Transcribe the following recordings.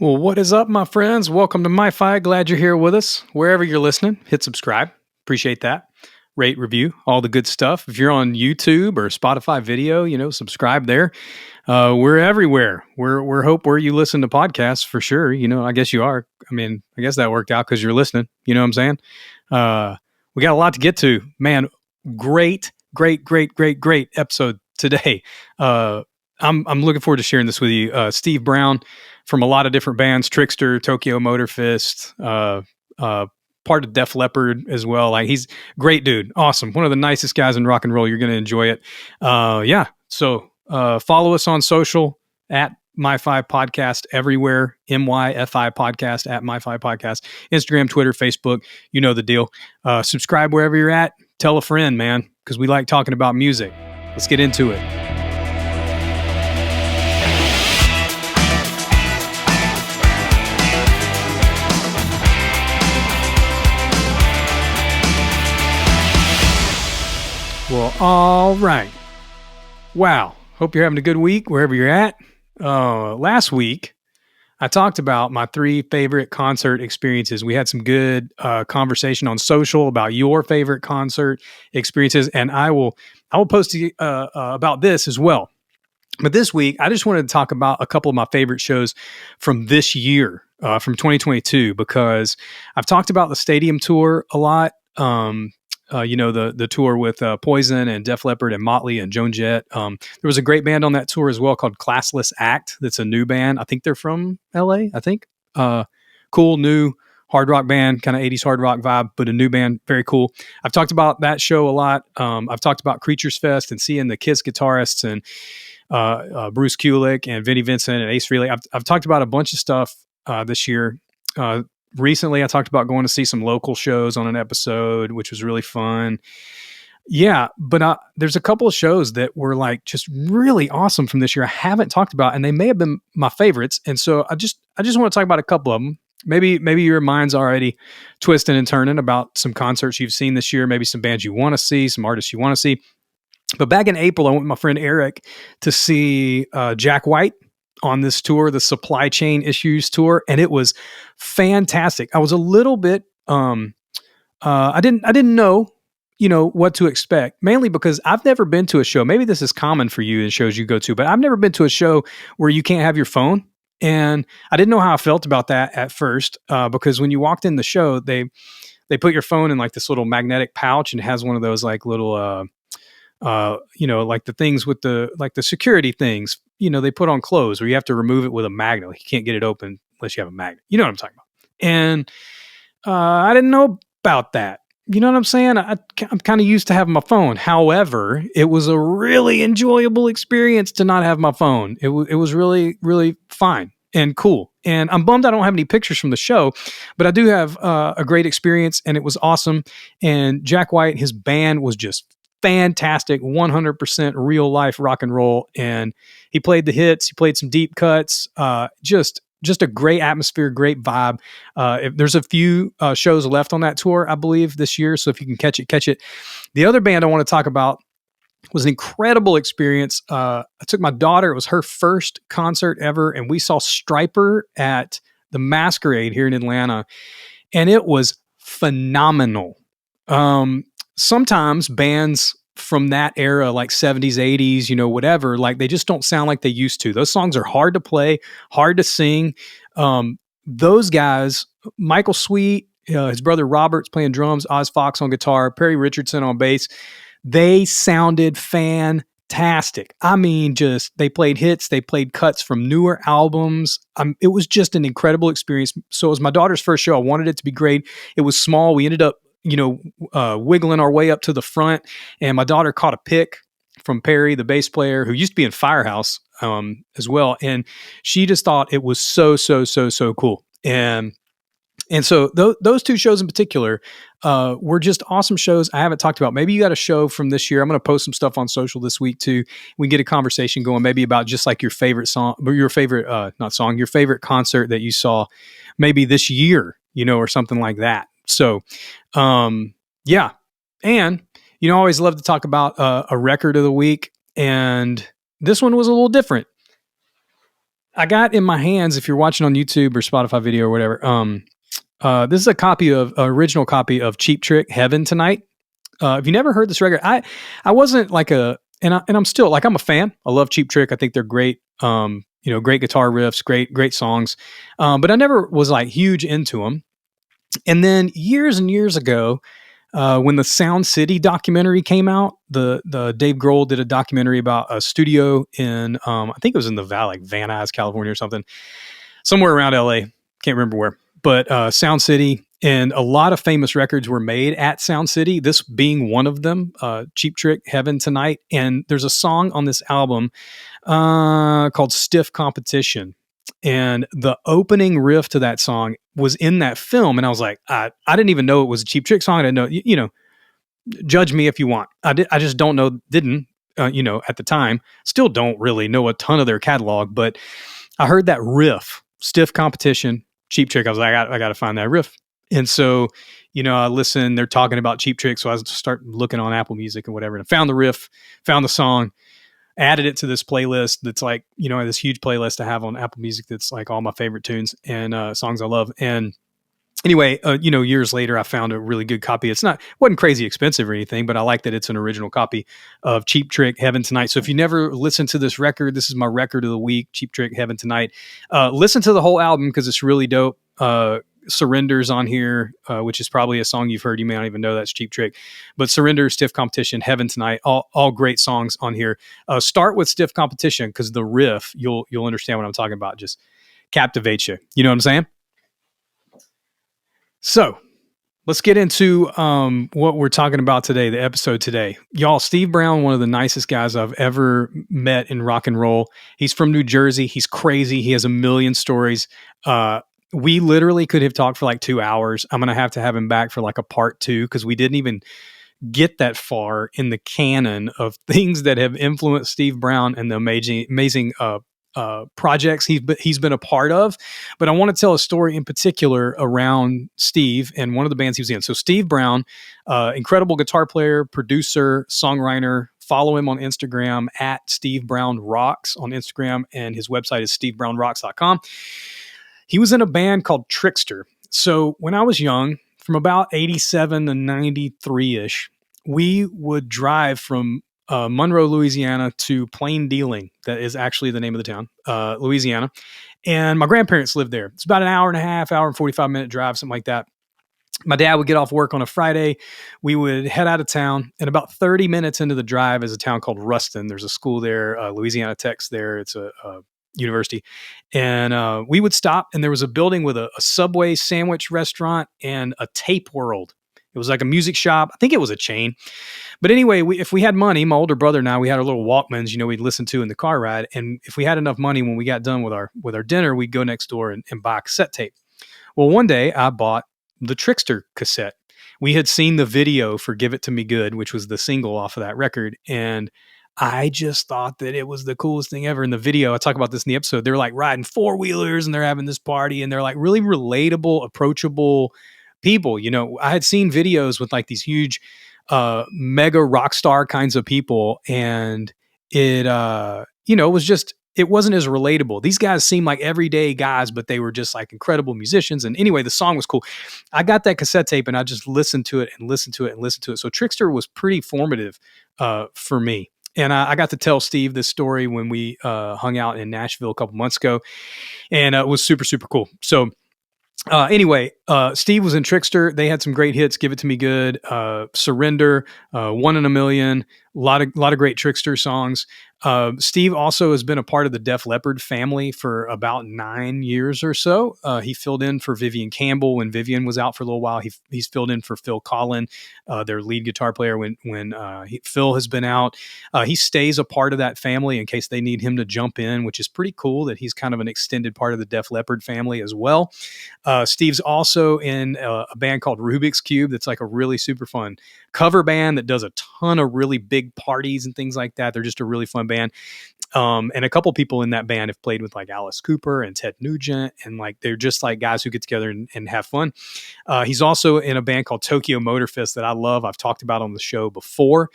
Well, what is up, my friends? Welcome to MyFi. Glad you're here with us. Wherever you're listening, hit subscribe. Appreciate that. Rate, review, all the good stuff. If you're on YouTube or Spotify video, subscribe there. We're everywhere. We're hope where you listen to podcasts for sure. I guess you are. I guess that worked out because you're listening. You know what I'm saying? We got a lot to get to. Man, great episode today. I'm looking forward to sharing this with you. Steve Brown from a lot of different bands, Trixter, Tokyo Motor Fist, part of Def Leppard as well. Like, he's a great dude. Awesome. One of the nicest guys in rock and roll. You're going to enjoy it. So follow us on social at MyFi Podcast everywhere. MyFi Podcast at MyFi Podcast. Instagram, Twitter, Facebook. You know the deal. Subscribe wherever you're at. Tell a friend, man, because we like talking about music. Let's get into it. Well, all right. Wow. Hope you're having a good week wherever you're at. Last week, I talked about my 3 favorite concert experiences. We had some good conversation on social about your favorite concert experiences, and I will post about this as well. But this week, I just wanted to talk about a couple of my favorite shows from this year, from 2022, because I've talked about the stadium tour a lot. The tour with Poison and Def Leppard and Motley and Joan Jett. There was a great band on that tour as well called Classless Act. That's a new band. I think they're from LA, I think. Cool, new hard rock band, kind of 80s hard rock vibe, but a new band. Very cool. I've talked about that show a lot. I've talked about Creatures Fest and seeing the Kiss guitarists and Bruce Kulick and Vinnie Vincent and Ace Frehley. I've talked about a bunch of stuff this year. Recently, I talked about going to see some local shows on an episode, which was really fun. Yeah, but there's a couple of shows that were like just really awesome from this year I haven't talked about, and they may have been my favorites. And so I just want to talk about a couple of them. Maybe your mind's already twisting and turning about some concerts you've seen this year, maybe some bands you want to see, some artists you want to see. But back in April, I went with my friend Eric to see Jack White on this tour, the Supply Chain Issues tour, and it was fantastic. I was a little bit, I didn't know, what to expect, mainly because I've never been to a show. Maybe this is common for you in shows you go to, but I've never been to a show where you can't have your phone. And I didn't know how I felt about that at first, because when you walked in the show, they put your phone in like this little magnetic pouch, and it has one of those like little, like the things with the security things, they put on clothes where you have to remove it with a magnet. Like, you can't get it open unless you have a magnet. You know what I'm talking about. And I didn't know about that. You know what I'm saying? I'm kind of used to having my phone. However, it was a really enjoyable experience to not have my phone. It was really, really fine and cool. And I'm bummed I don't have any pictures from the show, but I do have a great experience, and it was awesome. And Jack White, his band was just fantastic, 100% real life rock and roll. And he played the hits. He played some deep cuts. Just a great atmosphere, great vibe. There's a few shows left on that tour, I believe, this year. So if you can catch it. The other band I want to talk about was an incredible experience. I took my daughter. It was her first concert ever. And we saw Stryper at the Masquerade here in Atlanta. And it was phenomenal. Sometimes bands from that era, like 70s, 80s, whatever, like they just don't sound like they used to. Those songs are hard to play, hard to sing. Those guys, Michael Sweet, his brother Robert's playing drums, Oz Fox on guitar, Perry Richardson on bass. They sounded fantastic. They played hits, they played cuts from newer albums. It was just an incredible experience. So it was my daughter's first show. I wanted it to be great. It was small. We ended up wiggling our way up to the front, and my daughter caught a pick from Perry, the bass player, who used to be in Firehouse as well. And she just thought it was so cool. And so those 2 shows in particular were just awesome shows I haven't talked about. Maybe you got a show from this year. I'm going to post some stuff on social this week too. We can get a conversation going, maybe about just like your favorite song, or your favorite, your favorite concert that you saw maybe this year, or something like that. So, yeah. And, I always love to talk about a record of the week. And this one was a little different. I got in my hands, if you're watching on YouTube or Spotify video or whatever, this is a original copy of Cheap Trick, Heaven Tonight. If you never heard this record, I wasn't like and I'm still like, I'm a fan. I love Cheap Trick. I think they're great. Great guitar riffs, great songs. But I never was like huge into them. And then years and years ago, when the Sound City documentary came out, the Dave Grohl did a documentary about a studio in, I think it was in the Valley, like Van Nuys, California or something, somewhere around LA. Can't remember where, but Sound City, and a lot of famous records were made at Sound City, this being one of them, Cheap Trick, Heaven Tonight. And there's a song on this album called Stiff Competition. And the opening riff to that song was in that film. And I was like, I didn't even know it was a Cheap Trick song. I didn't know, judge me if you want. I just don't know, didn't, at the time. Still don't really know a ton of their catalog, but I heard that riff, Stiff Competition, Cheap Trick. I was like, I got to find that riff. And so, I listened, they're talking about Cheap Trick. So I start looking on Apple Music and whatever, and I found the riff, found the song, added it to this playlist that's like, this huge playlist I have on Apple Music that's like all my favorite tunes and songs I love. And anyway, years later, I found a really good copy. Wasn't crazy expensive or anything, but I like that it's an original copy of Cheap Trick, Heaven Tonight. So if you never listened to this record, this is my record of the week, Cheap Trick, Heaven Tonight. Listen to the whole album because it's really dope. Surrender's on here, which is probably a song you've heard. You may not even know that's Cheap Trick, but Surrender, Stiff Competition, Heaven Tonight, all great songs on here. Start with Stiff Competition because the riff, you'll understand what I'm talking about, just captivates you. You know what I'm saying? So let's get into what we're talking about today, the episode today. Y'all, Steve Brown, one of the nicest guys I've ever met in rock and roll. He's from New Jersey. He's crazy. He has a million stories. We literally could have talked for like 2 hours. I'm going to have him back for like a part 2 because we didn't even get that far in the canon of things that have influenced Steve Brown and the amazing projects he's been a part of. But I want to tell a story in particular around Steve and one of the bands he was in. So Steve Brown, incredible guitar player, producer, songwriter. Follow him on Instagram at Steve Brown Rocks on Instagram, and his website is stevebrownrocks.com. He was in a band called Trixter. So when I was young, from about 87 to 93-ish, we would drive from Monroe, Louisiana to Plain Dealing. That is actually the name of the town, Louisiana. And my grandparents lived there. It's about an hour and a half, hour and 45-minute drive, something like that. My dad would get off work on a Friday. We would head out of town. And about 30 minutes into the drive is a town called Ruston. There's a school there, Louisiana Tech's there. It's a university. And we would stop, and there was a building with a Subway sandwich restaurant and a Tape World. It was like a music shop. I think it was a chain. But anyway, if we had money, my older brother and I, we had our little Walkmans, we'd listen to in the car ride. And if we had enough money when we got done with our dinner, we'd go next door and buy a cassette tape. Well, one day I bought the Trixter cassette. We had seen the video for Give It To Me Good, which was the single off of that record. And I just thought that it was the coolest thing ever. In the video, I talk about this in the episode, they're like riding 4-wheelers and they're having this party and they're like really relatable, approachable people. I had seen videos with like these huge mega rock star kinds of people, and it it wasn't as relatable. These guys seemed like everyday guys, but they were just like incredible musicians. And anyway, the song was cool. I got that cassette tape and I just listened to it and listened to it and listened to it. So Trixter was pretty formative for me. And I got to tell Steve this story when we hung out in Nashville a couple months ago, and it was super, super cool. So anyway, Steve was in Trixter. They had some great hits. Give It To Me Good, Surrender, One in a Million, a lot of great Trixter songs. Steve also has been a part of the Def Leppard family for about 9 years or so. He filled in for Vivian Campbell when Vivian was out for a little while. He's filled in for Phil Collen, their lead guitar player, when Phil has been out. He stays a part of that family in case they need him to jump in, which is pretty cool that he's kind of an extended part of the Def Leppard family as well. Steve's also in a band called Rubik's Cube that's like a really super fun cover band that does a ton of really big parties and things like that. They're just a really fun band. And a couple people in that band have played with like Alice Cooper and Ted Nugent, and like they're just like guys who get together and have fun. He's also in a band called Tokyo Motor Fist that I love. I've talked about on the show before.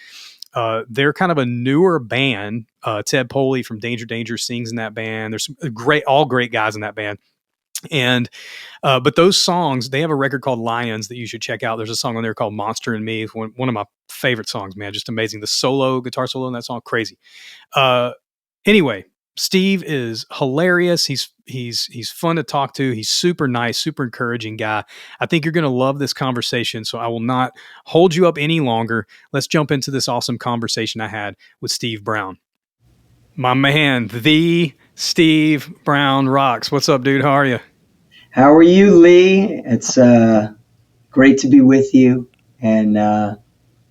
they're kind of a newer band. Ted Poley from Danger sings in that band. There's some all great guys in that band. And but those songs, they have a record called Lions that you should check out. There's a song on there called Monster and Me, one of my favorite songs, man. Just amazing. The guitar solo in that song, crazy. Anyway, Steve is hilarious. He's fun to talk to. He's super nice, super encouraging guy. I think you're going to love this conversation, so I will not hold you up any longer. Let's jump into this awesome conversation I had with Steve Brown. My man, the Steve Brown rocks. What's up, dude? How are you? How are you, Lee? It's great to be with you, and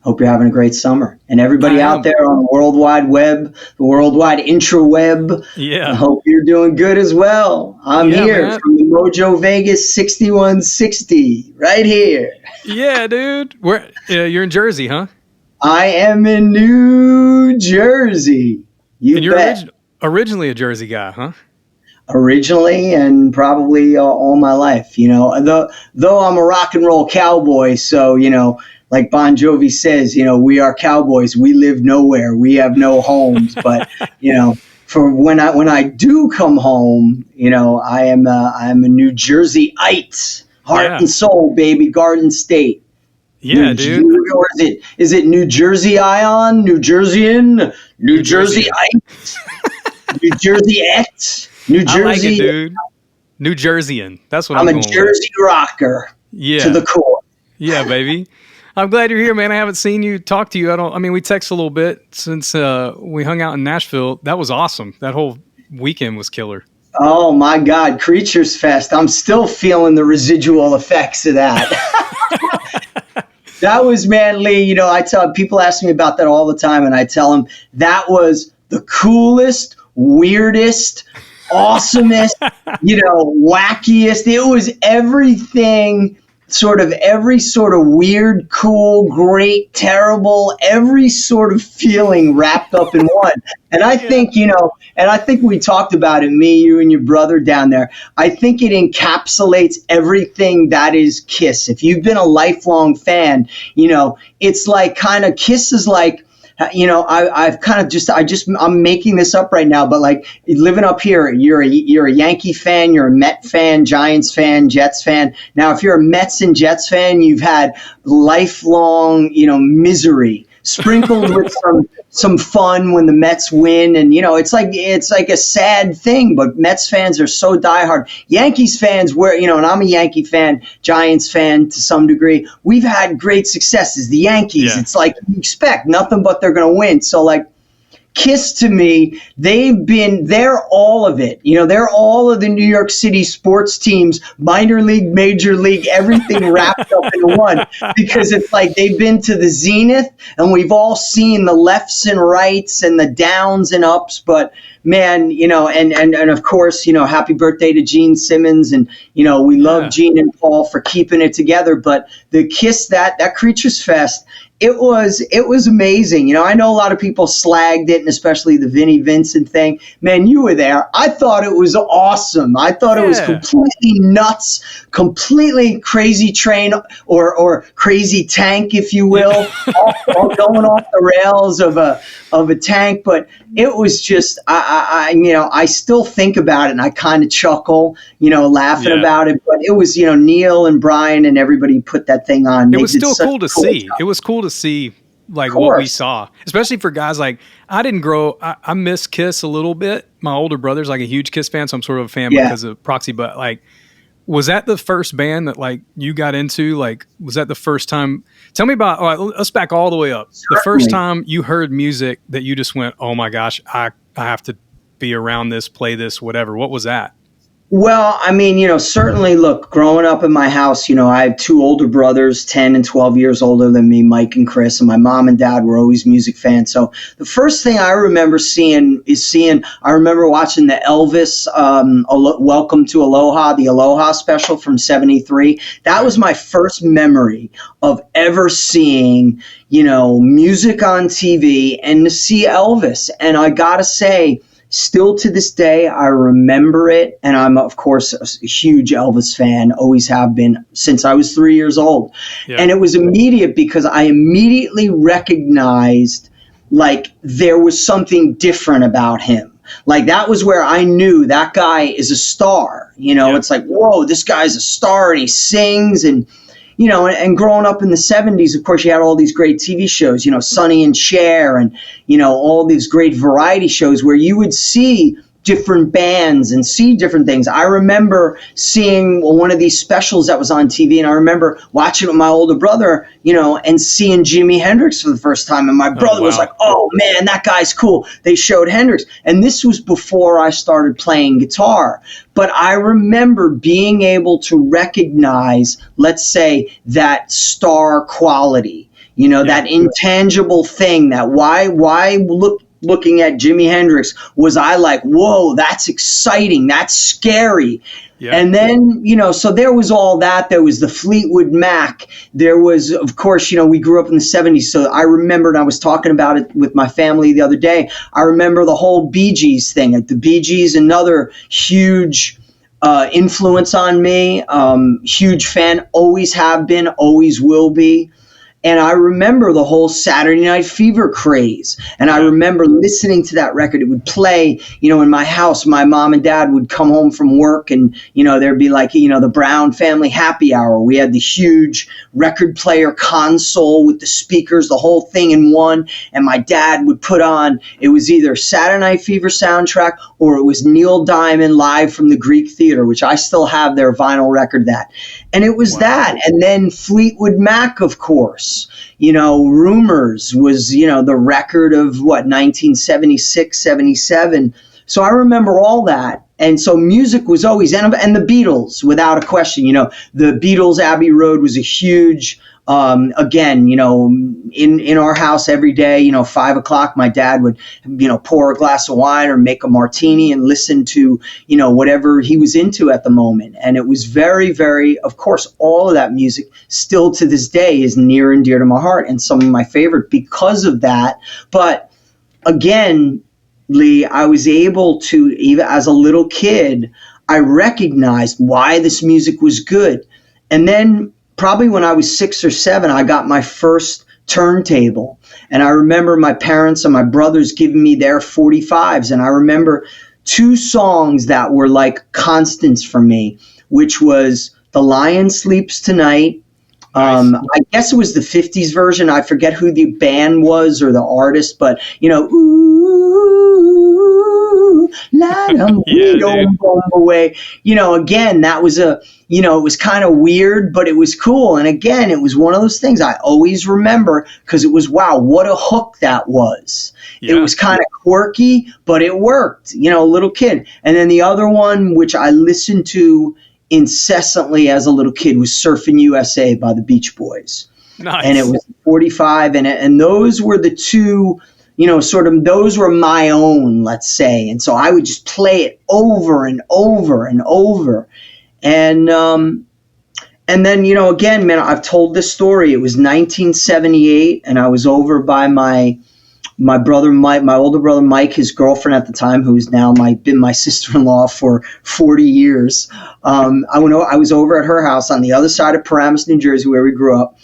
hope you're having a great summer. And everybody out there on the World Wide Web, the worldwide intraweb, I hope you're doing good as well. I'm here from the Mojo Vegas 6160, right here. Yeah, dude. You're in Jersey, huh? I am in New Jersey. You're originally a Jersey guy, huh? Originally, and probably all my life, though I'm a rock and roll cowboy. So, like Bon Jovi says, we are cowboys. We live nowhere. We have no homes. But, for when I do come home, I am a New Jerseyite, heart and soul, baby, Garden State. Yeah, dude. Or is it New Jersey Ion, New Jerseyan, New Jerseyite, New Jerseyette, New Jersey? I like it, dude. New Jerseyan. That's what I'm going a Jersey with. Rocker. Yeah. To the core. Yeah, baby. I'm glad you're here, man. I haven't seen you, talk to you. We texted a little bit since we hung out in Nashville. That was awesome. That whole weekend was killer. Oh my God, Creatures Fest. I'm still feeling the residual effects of that. That was, man, Lee, I tell people ask me about that all the time, and I tell them that was the coolest, weirdest, awesomest, wackiest. It was everything, every sort of weird, cool, great, terrible, every sort of feeling wrapped up in one. And I think, I think we talked about it, me, you, and your brother down there. I think it encapsulates everything that is Kiss. If you've been a lifelong fan, it's like kind of Kiss is like, I'm making this up right now, but like living up here, you're a Yankee fan, you're a Met fan, Giants fan, Jets fan. Now, if you're a Mets and Jets fan, you've had lifelong, misery sprinkled with some fun when the Mets win. And, it's like a sad thing, but Mets fans are so diehard. Yankees fans and I'm a Yankee fan, Giants fan to some degree. We've had great successes. The Yankees, It's like you expect nothing but they're going to win. So like Kiss to me, they're all of it. They're all of the New York City sports teams, minor league, major league, everything wrapped up in one, because it's like they've been to the zenith and we've all seen the lefts and rights and the downs and ups. But man, and of course, happy birthday to Gene Simmons. And, we love Gene and Paul for keeping it together. But the Kiss, that Creatures Fest, it was amazing. I know a lot of people slagged it, and especially the Vinnie Vincent thing. Man, you were there. I thought it was awesome. I thought it was completely nuts, completely crazy train or crazy tank, if you will, all going off the rails of a tank. But it was just, I still think about it and I kind of chuckle, laughing about it. But it was, Neil and Brian and everybody put that thing on. It was still cool to see. It was cool to see like what we saw, especially for guys like I miss Kiss a little bit. My older brother's like a huge Kiss fan, so I'm sort of a fan because of proxy. But like, was that the first band that like you got into? Like, was that the first time? Tell me about. All right, let's back all the way up. Certainly. The first time you heard music that you just went, "Oh my gosh, I have to be around this, play this, whatever." What was that? Well, certainly, look, growing up in my house, I have two older brothers, 10 and 12 years older than me, Mike and Chris, and my mom and dad were always music fans. So the first thing I remember I remember watching the Elvis Welcome to Aloha, the Aloha special from 73. That was my first memory of ever seeing, music on TV and to see Elvis. And I got to say, still to this day, I remember it, and I'm, of course, a huge Elvis fan, always have been since I was 3 years old. Yeah. And it was immediate because I immediately recognized like there was something different about him. Like that was where I knew that guy is a star. It's like, whoa, this guy's a star and he sings. And and growing up in the 70s, of course, you had all these great TV shows, Sonny and Cher, and all these great variety shows where you would see different bands and see different things. I remember seeing one of these specials that was on TV, and I remember watching it with my older brother, and seeing Jimi Hendrix for the first time. And my brother was like, oh man, that guy's cool. They showed Hendrix. And this was before I started playing guitar. But I remember being able to recognize, let's say, that star quality, that intangible thing, that why looking at Jimi Hendrix was I like, whoa, that's exciting, that's scary. And then, so there was all that. There was the Fleetwood Mac. There was, of course, we grew up in the 70s. So I remembered, I was talking about it with my family the other day. I remember the whole Bee Gees thing. The Bee Gees, another huge influence on me. Huge fan, always have been, always will be. And I remember the whole Saturday Night Fever craze. And I remember listening to that record. It would play, in my house. My mom and dad would come home from work and, there'd be like, the Brown family happy hour. We had the huge record player console with the speakers, the whole thing in one. And my dad would put on, it was either Saturday Night Fever soundtrack or it was Neil Diamond live from the Greek Theater, which I still have their vinyl record that. And it was that. And then Fleetwood Mac, of course. Rumors was, the record of 1976, 77. So I remember all that. And so music was always, and the Beatles, without a question, the Beatles, Abbey Road was a huge, again, in our house every day, 5 o'clock, my dad would, pour a glass of wine or make a martini and listen to, whatever he was into at the moment. And it was very, very, of course, all of that music still to this day is near and dear to my heart and some of my favorite because of that. But again, Lee, I was able to, even as a little kid, I recognized why this music was good. And then probably when I was 6 or 7, I got my first turntable. And I remember my parents and my brothers giving me their 45s. And I remember 2 songs that were like constants for me, which was The Lion Sleeps Tonight. I guess it was the 50s version. I forget who the band was or the artist, but, ooh, light on away. Again, that was it was kind of weird, but it was cool. And again, it was one of those things I always remember because it was, wow, what a hook that was. Yeah. It was kind of quirky, but it worked, little kid. And then the other one, which I listened to incessantly as a little kid, was Surfin' USA by the Beach Boys. Nice. And it was 45, and those were the 2, those were my own, let's say. And so I would just play it over and over and over. And then, again, man, I've told this story. It was 1978, and I was over by my brother Mike, my older brother Mike, his girlfriend at the time, who's now been my sister-in-law for 40 years. I was over at her house on the other side of Paramus, New Jersey, where we grew up.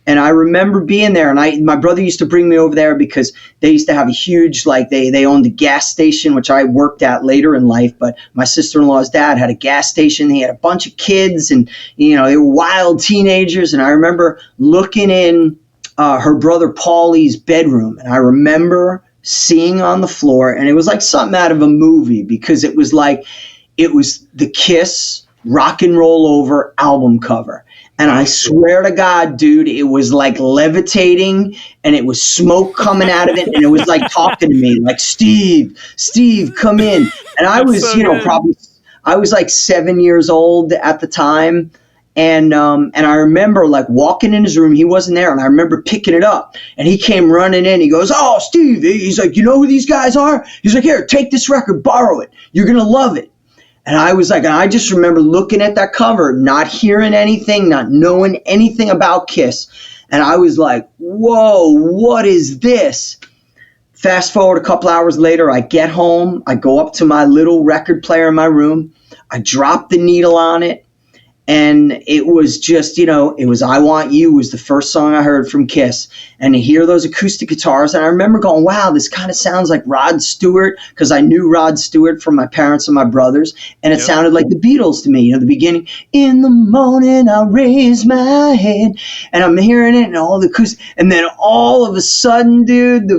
And I remember being there, and my brother used to bring me over there because they used to have a huge, they owned a gas station, which I worked at later in life. But my sister-in-law's dad had a gas station. He had a bunch of kids, and, they were wild teenagers. And I remember looking in her brother Paulie's bedroom, and I remember seeing on the floor, and it was like something out of a movie because it was the Kiss Rock and Roll Over album cover. And I swear to God, dude, it was like levitating and it was smoke coming out of it. And it was like talking to me like, Steve, come in. And I was, I was like 7 years old at the time. And I remember like walking in his room, he wasn't there. And I remember picking it up and he came running in. He goes, oh, Steve, he's like, you know who these guys are? He's like, here, take this record, borrow it. You're going to love it. And I was like, and I just remember looking at that cover, not hearing anything, not knowing anything about Kiss. And I was like, whoa, what is this? Fast forward a couple hours later, I get home. I go up to my little record player in my room. I drop the needle on it. And it was just, it was I Want You was the first song I heard from Kiss. And to hear those acoustic guitars, and I remember going, wow, this kind of sounds like Rod Stewart, because I knew Rod Stewart from my parents and my brothers. And it sounded like the Beatles to me, the beginning, in the morning I raise my head. And I'm hearing it and all the acoustic. And then all of a sudden, dude, I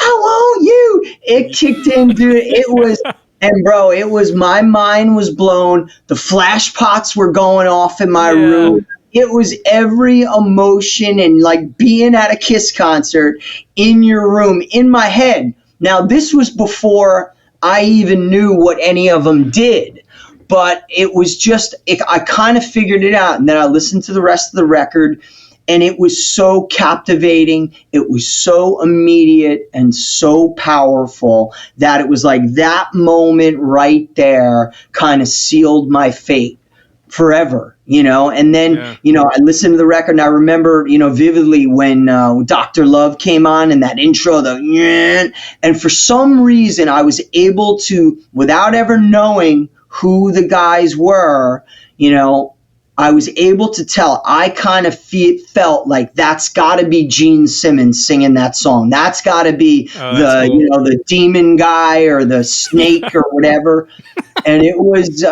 want you. It kicked in, dude. It was... And bro, it was, my mind was blown. The flash pots were going off in my room. It was every emotion and like being at a Kiss concert in your room, in my head. Now, this was before I even knew what any of them did. But it was just, I kind of figured it out. And then I listened to the rest of the record. And it was so captivating, it was so immediate and so powerful that it was like that moment right there kind of sealed my fate forever, And then, I listened to the record and I remember, vividly when Dr. Love came on and that intro, and for some reason I was able to, without ever knowing who the guys were, I was able to tell. I kind of felt like that's got to be Gene Simmons singing that song. That's got to be the demon guy or the snake or whatever. And it was,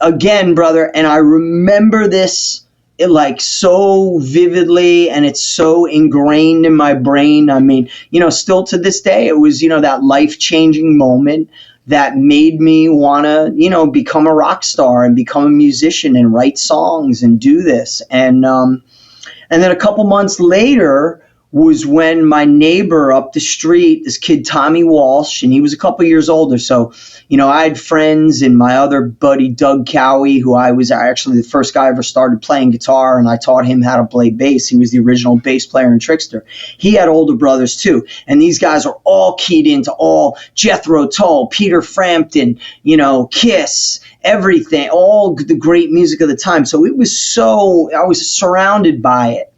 again, brother, and I remember this like so vividly, and it's so ingrained in my brain. I mean, still to this day, it was, that life-changing moment that made me want to, become a rock star and become a musician and write songs and do this. And then a couple months later was when my neighbor up the street, this kid, Tommy Walsh, and he was a couple years older. So, I had friends, and my other buddy, Doug Cowie, who I was actually the first guy I ever started playing guitar, and I taught him how to play bass. He was the original bass player in Trixter. He had older brothers too. And these guys are all keyed into all Jethro Tull, Peter Frampton, Kiss, everything, all the great music of the time. So it was I was surrounded by it.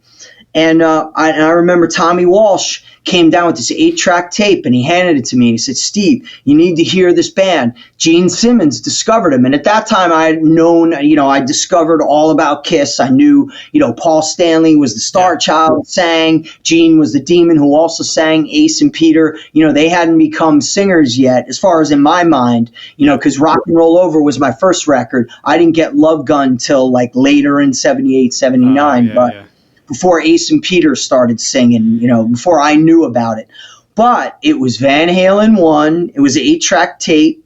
And I remember Tommy Walsh came down with this 8-track tape, and he handed it to me. He said, Steve, you need to hear this band. Gene Simmons discovered him. And at that time, I had known, I discovered all about Kiss. I knew, Paul Stanley was the star child, sang. Gene was the demon who also sang. Ace and Peter, they hadn't become singers yet, as far as in my mind, because Rock and Roll Over was my first record. I didn't get Love Gun till like later in 78, 79. Before Ace and Peter started singing, before I knew about it. But it was Van Halen 1. It was an 8-track tape.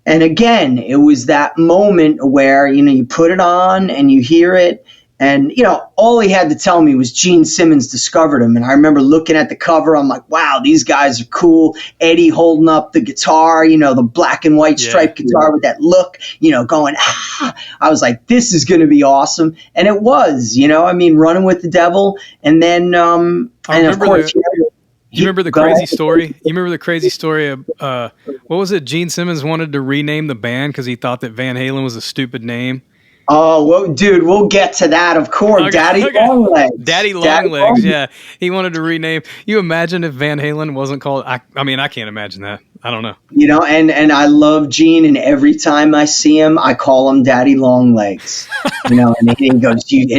And again, it was that moment where, you put it on and you hear it. And, all he had to tell me was Gene Simmons discovered him. And I remember looking at the cover. I'm like, wow, these guys are cool. Eddie holding up the guitar, the black and white striped guitar with that look, going, ah. I was like, this is going to be awesome. And it was, Running with the Devil. And then, and of course, you remember the crazy story? You remember the crazy story of, what was it? Gene Simmons wanted to rename the band because he thought that Van Halen was a stupid name. Oh, well, dude, we'll get to that, of course. Okay, Daddy Longlegs. Daddy Longlegs, yeah. He wanted to rename. You imagine if Van Halen wasn't called... I can't imagine that. I don't know. And I love Gene, and every time I see him, I call him Daddy Longlegs. And he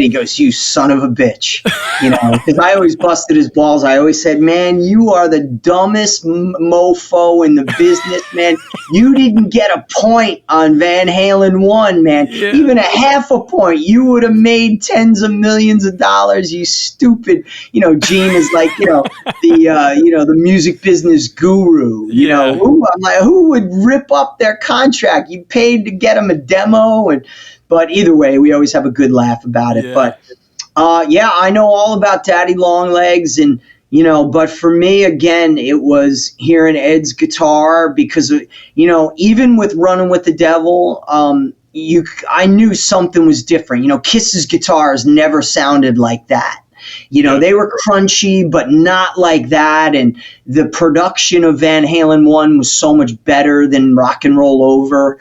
goes, you son of a bitch. Because I always busted his balls. I always said, man, you are the dumbest mofo in the business, man. You didn't get a point on Van Halen 1, man. Yeah. Even a half a point, you would have made tens of millions of dollars, you stupid. Gene is like, the music business guru, who would rip up their contract? You paid to get them a demo, but either way, we always have a good laugh about it. Yeah. But I know all about Daddy Longlegs, and but for me, again, it was hearing Ed's guitar because even with Running with the Devil, I knew something was different. Kiss's guitars never sounded like that. They were crunchy, but not like that. And the production of Van Halen 1 was so much better than Rock and Roll Over,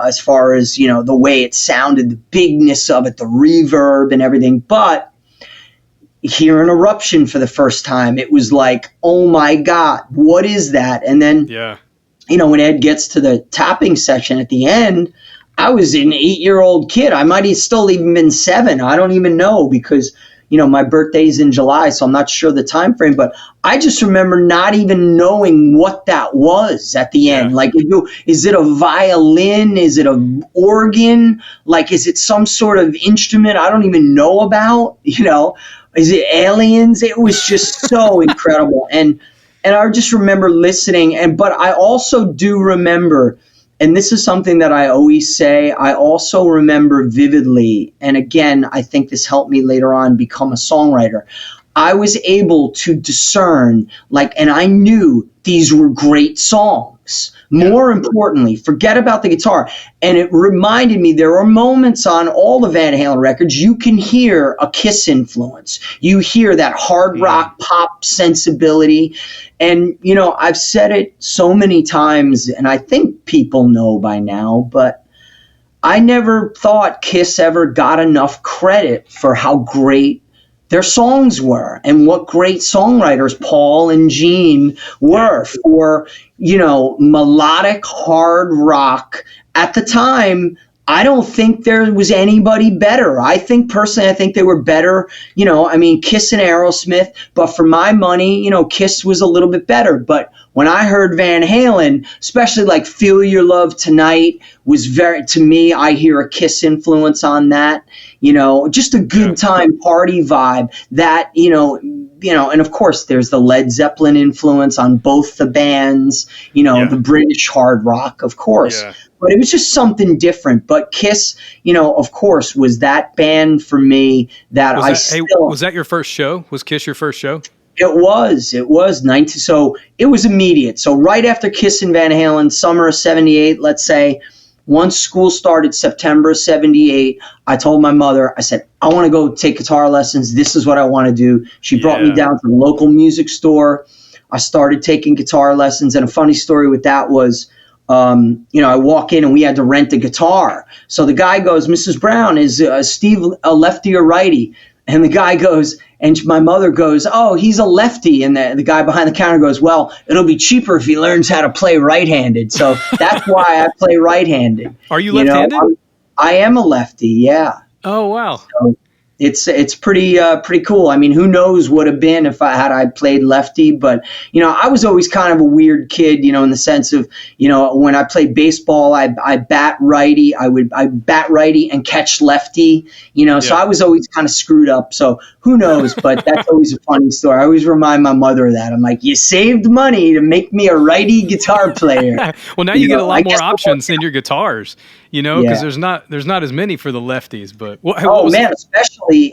as far as, the way it sounded, the bigness of it, the reverb and everything. But hearing Eruption for the first time, it was like, oh my God, what is that? And then, when Ed gets to the tapping section at the end, I was an 8-year-old kid. I might have still even been 7. I don't even know because, my birthday's in July, so I'm not sure the time frame. But I just remember not even knowing what that was at the end. Like, is it a violin? Is it an organ? Like, is it some sort of instrument I don't even know about? Is it aliens? It was just so incredible. And I just remember listening. But I also do remember, and this is something that I always say, I also remember vividly, and again, I think this helped me later on become a songwriter. I was able to discern, and I knew these were great songs. More importantly, forget about the guitar. And it reminded me, there are moments on all the Van Halen records, you can hear a Kiss influence. You hear that hard rock pop sensibility. And, I've said it so many times, and I think people know by now, but I never thought Kiss ever got enough credit for how great their songs were and what great songwriters Paul and Gene were for, melodic hard rock. At the time, I don't think there was anybody better. I think they were better, Kiss and Aerosmith, but for my money, Kiss was a little bit better. But when I heard Van Halen, especially like Feel Your Love Tonight was to me, I hear a Kiss influence on that, just a good time party vibe that, and of course there's the Led Zeppelin influence on both the bands, the British hard rock, of course. Yeah. But it was just something different. But Kiss, of course, was that band for me that was that your first show? Was Kiss your first show? It was 19. So it was immediate. So right after Kiss and Van Halen, summer of 78, let's say, once school started September of 78, I told my mother, I said, I want to go take guitar lessons. This is what I want to do. She brought me down to the local music store. I started taking guitar lessons. And a funny story with that was, I walk in and we had to rent a guitar. So the guy goes, Mrs. Brown, is Steve a lefty or righty? And the guy goes, and my mother goes, oh, he's a lefty. And the guy behind the counter goes, well, it'll be cheaper if he learns how to play right-handed. So that's why I play right-handed. Are you left-handed? I am a lefty, yeah. Oh, wow. So it's pretty cool. I mean, who knows what it'd been if I played lefty, but I was always kind of a weird kid, in the sense of, when I played baseball, I bat righty, I bat righty and catch lefty, so I was always kind of screwed up. So who knows, but that's always a funny story. I always remind my mother of that. I'm like, you saved money to make me a righty guitar player. Well, now you get a lot more options in your guitars. Because there's not as many for the lefties. But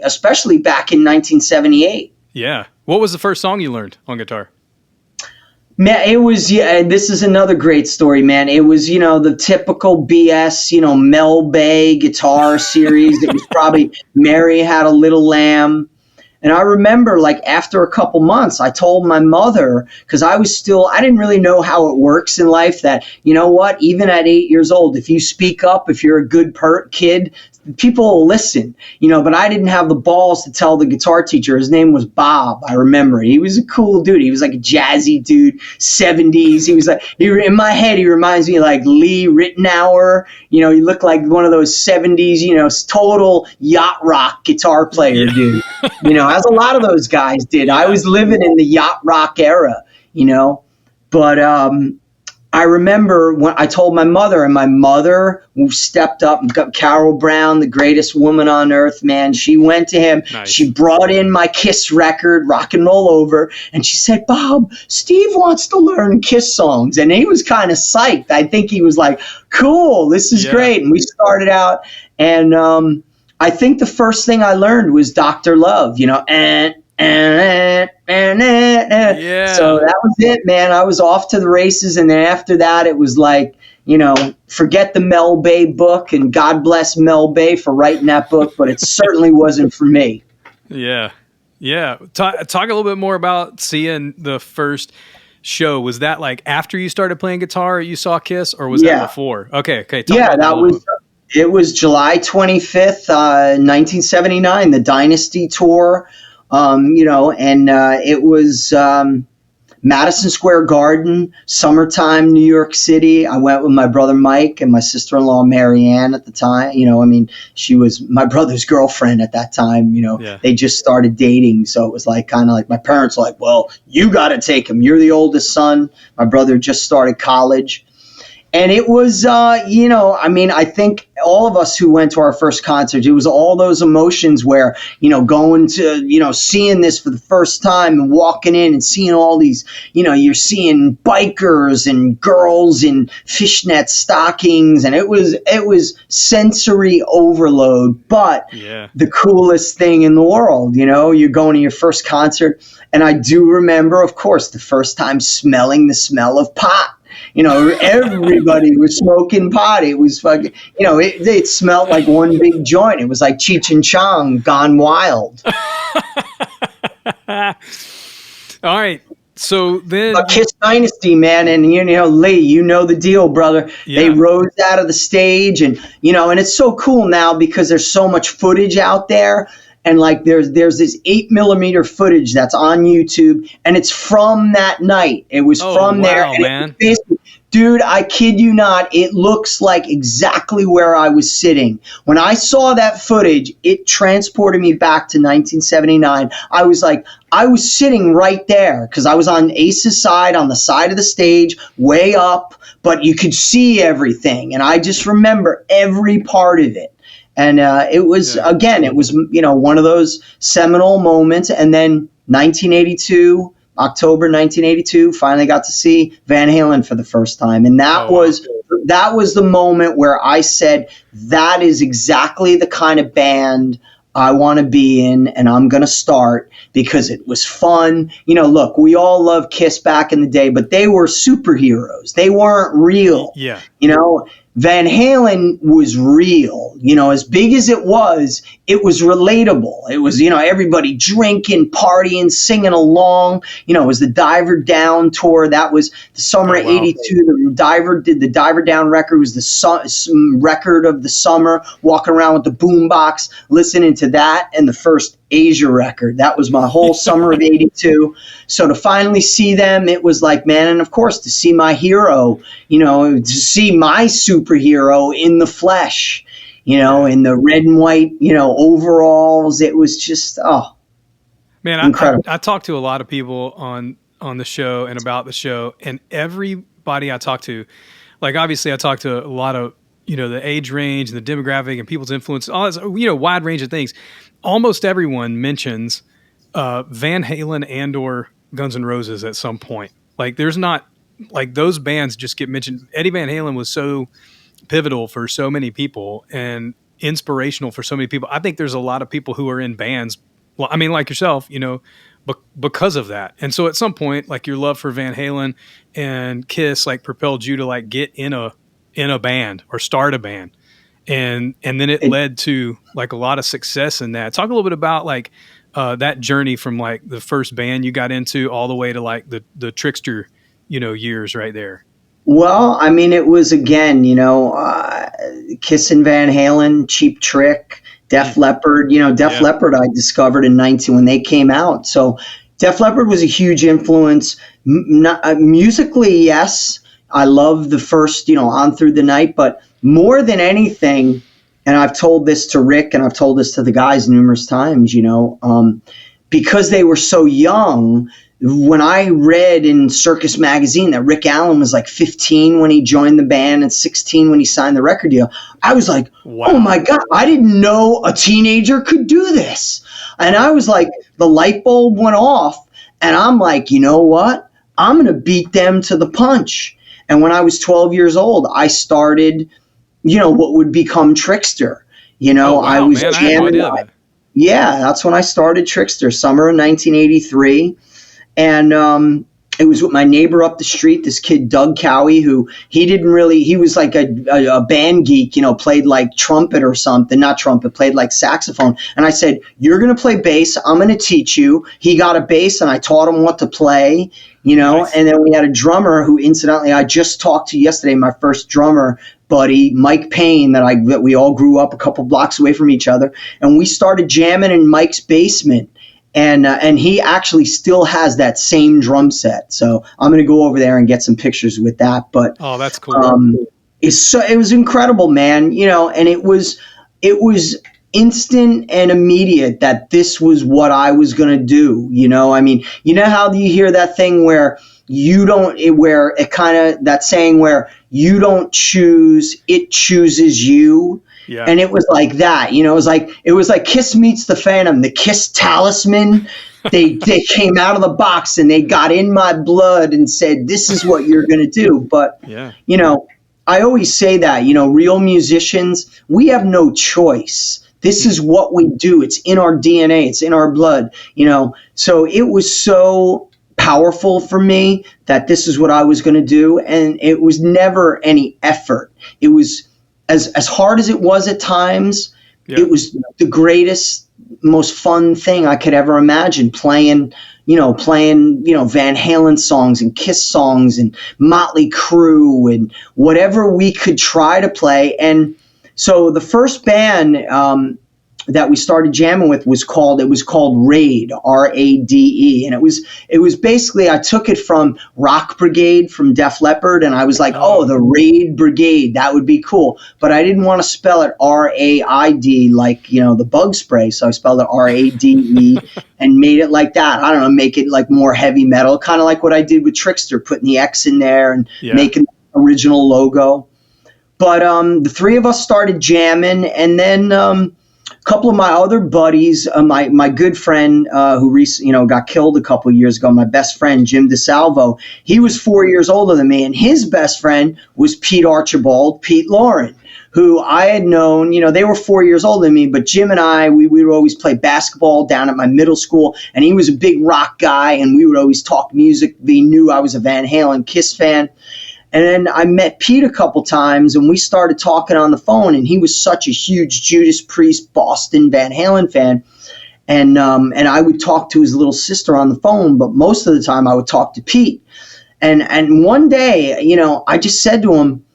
especially back in 1978. Yeah. What was the first song you learned on guitar? Man, it was, this is another great story, man. It was, the typical BS, Mel Bay guitar series. It was probably Mary Had a Little Lamb. And I remember, after a couple months, I told my mother, because I didn't really know how it works in life, that, even at 8 years old, if you speak up, if you're a good kid, people will listen, but I didn't have the balls to tell the guitar teacher. His name was Bob. I remember. He was a cool dude. He was like a jazzy dude, 70s. He was in my head, he reminds me like Lee Ritenour. He looked like one of those 70s, total yacht rock guitar player dude, as a lot of those guys did. I was living in the yacht rock era, but, I remember when I told my mother, and my mother stepped up and got Carol Brown, the greatest woman on earth, man. She went to him. Nice. She brought in my Kiss record, Rock and Roll Over, and she said, Bob, Steve wants to learn Kiss songs. And he was kind of psyched. I think he was like, cool, this is great. And we started out, and I think the first thing I learned was Dr. Love, So that was it, man. I was off to the races, and then after that, it was like, forget the Mel Bay book, and God bless Mel Bay for writing that book, but it certainly wasn't for me. Yeah. Talk a little bit more about seeing the first show. Was that after you started playing guitar, you saw Kiss, or was that before? Okay. It was July 25th, 1979, the Dynasty tour. And it was Madison Square Garden, summertime, New York City. I went with my brother Mike and my sister-in-law Marianne at the time. She was my brother's girlfriend at that time. They just started dating. So it was like kind of like my parents were like, well, you got to take him. You're the oldest son. My brother just started college. And it was, I think all of us who went to our first concert, it was all those emotions where, going to, seeing this for the first time and walking in and seeing all these, you're seeing bikers and girls in fishnet stockings. And it was sensory overload, but the coolest thing in the world, you're going to your first concert. And I do remember, of course, the first time smelling the smell of pot. Everybody was smoking pot. It was fucking, it smelled like one big joint. It was like Cheech and Chong gone wild. All right. So then Kiss Dynasty, man. And, Lee, the deal, brother. Yeah. They rose out of the stage and it's so cool now because there's so much footage out there. And like there's this 8mm footage that's on YouTube, and it's from that night. It was from there. And man. Dude, I kid you not, it looks like exactly where I was sitting. When I saw that footage, it transported me back to 1979. I was sitting right there because I was on Ace's side, on the side of the stage, way up, but you could see everything. And I just remember every part of it. And it was, again, it was, one of those seminal moments. And then October 1982, finally got to see Van Halen for the first time. And that was the moment where I said, that is exactly the kind of band I want to be in, and I'm going to start because it was fun. Look, we all loved Kiss back in the day, but they were superheroes. They weren't real. Yeah. Van Halen was real, as big as it was relatable. It was, everybody drinking, partying, singing along. It was the Diver Down tour. That was the summer of 82. The Diver Down record was the record of the summer, walking around with the boombox, listening to that and the first Asia record. That was my whole summer of 82. So to finally see them, it was like, man, and of course to see my hero, to see my superhero in the flesh, in the red and white, overalls. It was just, man, incredible. I talked to a lot of people on the show and about the show, and everybody I talked to, like obviously I talked to a lot of, the age range and the demographic and people's influence, all this, wide range of things. Almost everyone mentions Van Halen and or Guns N' Roses at some point. Like there's not like those bands just get mentioned. Eddie Van Halen was so pivotal for so many people and inspirational for so many people. I think there's a lot of people who are in bands. Well, I mean, like yourself, because of that. And so at some point, like your love for Van Halen and Kiss, like propelled you to like get in a band or start a band. And then it led to like a lot of success in that. Talk a little bit about like that journey from like the first band you got into all the way to like the Trixter, years right there. Well, I mean, it was again, Kiss and Van Halen, Cheap Trick, Def Leppard. Leppard I discovered in 19 when they came out. So Def Leppard was a huge influence. Musically, yes. I love the first, On Through the Night, but more than anything, and I've told this to Rick and I've told this to the guys numerous times, because they were so young. When I read in Circus Magazine that Rick Allen was like 15 when he joined the band and 16 when he signed the record deal, I was like, wow. Oh my God, I didn't know a teenager could do this. And I was like, the light bulb went off and I'm like, you know what? I'm going to beat them to the punch. And when I was 12 years old, I started, what would become Trixter. I was jamming. Yeah, that's when I started Trixter, summer of 1983. And it was with my neighbor up the street, this kid, Doug Cowie, who he was like a band geek, played like trumpet or something, not trumpet, played like saxophone. And I said, you're going to play bass. I'm going to teach you. He got a bass and I taught him what to play, Nice. And then we had a drummer who incidentally, I just talked to yesterday, my first drummer buddy, Mike Payne, that we all grew up a couple blocks away from each other. And we started jamming in Mike's basement. And he actually still has that same drum set. So I'm going to go over there and get some pictures with that. But oh, that's cool. It was incredible, man. And it was instant and immediate that this was what I was going to do. I mean, how you hear that thing where that saying where you don't choose, it chooses you. Yeah. And it was like that, it was like Kiss meets the Phantom, the Kiss talisman. They came out of the box and they got in my blood and said, this is what you're going to do. But, yeah. I always say that, real musicians, we have no choice. This is what we do. It's in our DNA. It's in our blood, So it was so powerful for me that this is what I was going to do. And it was never any effort. It was as hard as it was at times. Yeah. It was the greatest, most fun thing I could ever imagine, playing Van Halen songs and Kiss songs and Motley Crue and whatever we could try to play. And so the first band that we started jamming with was called Raid, R-A-D-E. And it was basically, I took it from Rock Brigade from Def Leppard, and I was like, oh, the Raid Brigade, that would be cool. But I didn't want to spell it R-A-I-D like, the bug spray. So I spelled it R-A-D-E and made it like that. I don't know, make it like more heavy metal, kind of like what I did with Trixter, putting the X in there and making the original logo. But the three of us started jamming, and then a couple of my other buddies, my good friend who recently got killed a couple of years ago, my best friend Jim DeSalvo, he was 4 years older than me, and his best friend was Pete Lauren, who I had known. They were 4 years older than me, but Jim and I, we would always play basketball down at my middle school, and he was a big rock guy, and we would always talk music. He knew I was a Van Halen Kiss fan. And then I met Pete a couple times, and we started talking on the phone, and he was such a huge Judas Priest, Boston Van Halen fan. And I would talk to his little sister on the phone, but most of the time I would talk to Pete. And one day, I just said to him,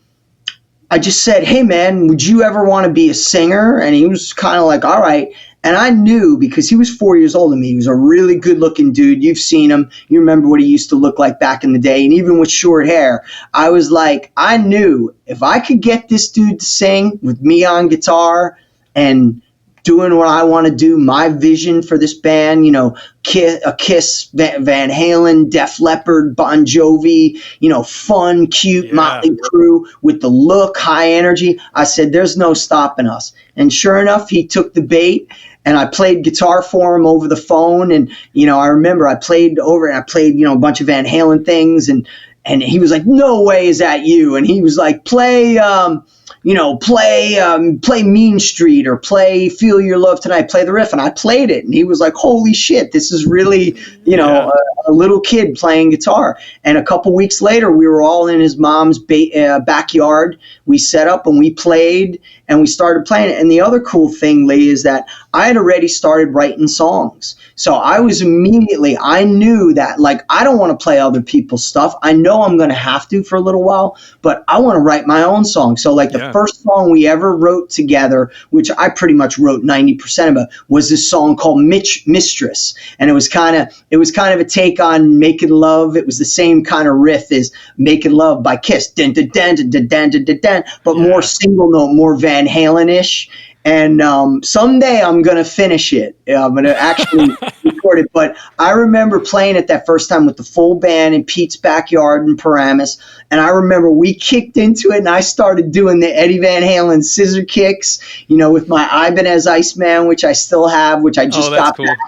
hey, man, would you ever want to be a singer? And he was kind of like, all right. And I knew, because he was 4 years older than me, he was a really good-looking dude. You've seen him. You remember what he used to look like back in the day. And even with short hair, I was like, I knew if I could get this dude to sing with me on guitar and doing what I want to do, my vision for this band, Kiss, Van Halen, Def Leppard, Bon Jovi, fun, cute, Motley Crue with the look, high energy. I said, there's no stopping us. And sure enough, he took the bait. And I played guitar for him over the phone. And, I remember I played a bunch of Van Halen things. And he was like, no way is that you. And he was like, play Mean Street or play Feel Your Love Tonight, play the riff. And I played it. And he was like, holy shit, this is really, a little kid playing guitar. And a couple weeks later, we were all in his mom's backyard. We set up and we played and we started playing it. And the other cool thing, Lee, is that I had already started writing songs. So I knew that, like, I don't want to play other people's stuff. I know I'm going to have to for a little while, but I want to write my own song. So like the first song we ever wrote together, which I pretty much wrote 90% of it, was this song called Mistress. And it was kind of a take on Making Love. It was the same kind of riff as Making Love by Kiss, dun, dun, dun, dun, dun, dun, dun, dun, but more single note, more Van Halen-ish. And someday I'm going to finish it. I'm going to actually record it. But I remember playing it that first time with the full band in Pete's backyard in Paramus. And I remember we kicked into it and I started doing the Eddie Van Halen scissor kicks, with my Ibanez Iceman, which I still have, which I just got back.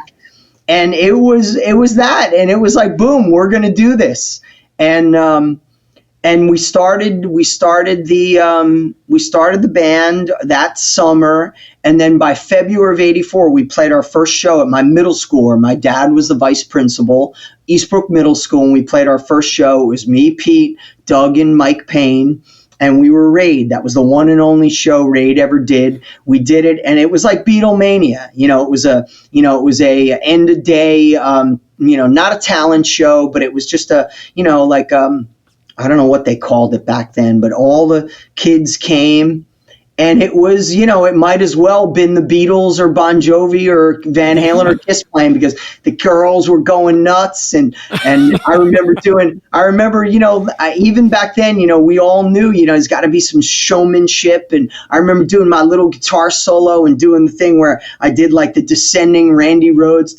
And it was that. And it was like, boom, we're going to do this. And we started the band that summer, and then by February of '84, we played our first show at my middle school, where my dad was the vice principal, Eastbrook Middle School, and we played our first show. It was me, Pete, Doug, and Mike Payne, and we were Raid. That was the one and only show Raid ever did. We did it, and it was like Beatlemania. It was a end of day, not a talent show, but it was just I don't know what they called it back then, but all the kids came And it was, it might as well been the Beatles or Bon Jovi or Van Halen or Kiss playing, because the girls were going nuts. And I remember even back then, we all knew, there's got to be some showmanship. And I remember doing my little guitar solo and doing the thing where I did like the descending Randy Rhoads.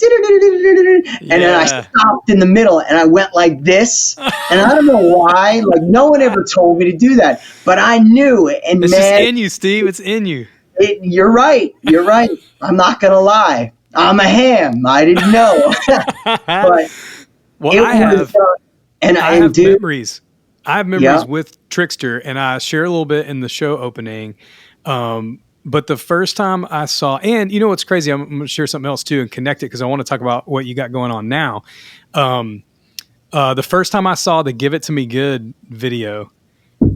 And then I stopped in the middle and I went like this. And I don't know why, like no one ever told me to do that, but I knew. And it's just in you, Steve. It's in you. You're right. I'm not going to lie. I'm a ham. I didn't know. But I have memories. I have memories with Trixter, and I share a little bit in the show opening. But the first time I saw, and you know what's crazy? I'm going to share something else too and connect it, because I want to talk about what you got going on now. The first time I saw the Give It To Me Good video,